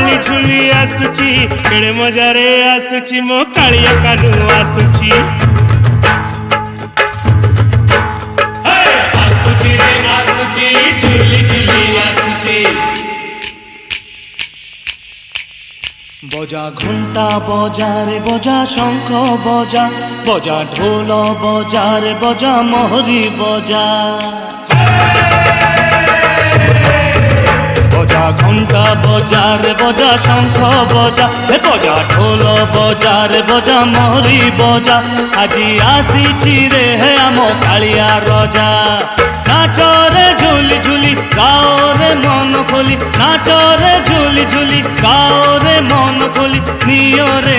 झुली झुली आसुची केड़े मजारे आसुची मो कालिया कानू आसुची आसुची रे आसुची झुली झुली आसुची बजा घंटा बजा रे बजा शंख बजा बजा ढोल बजा रे बजा मोहरी बजा बजा घंटा बजा रे बजा शंख बजा बजा ढोल बजा रे बजा मोहरी बजा आजी आसीची रे हे आम कालिया रजा नाच रे झुली झुली गाओ रे मन खोली नाच रे झुली झुली गाओ रे मन खोली नियो रे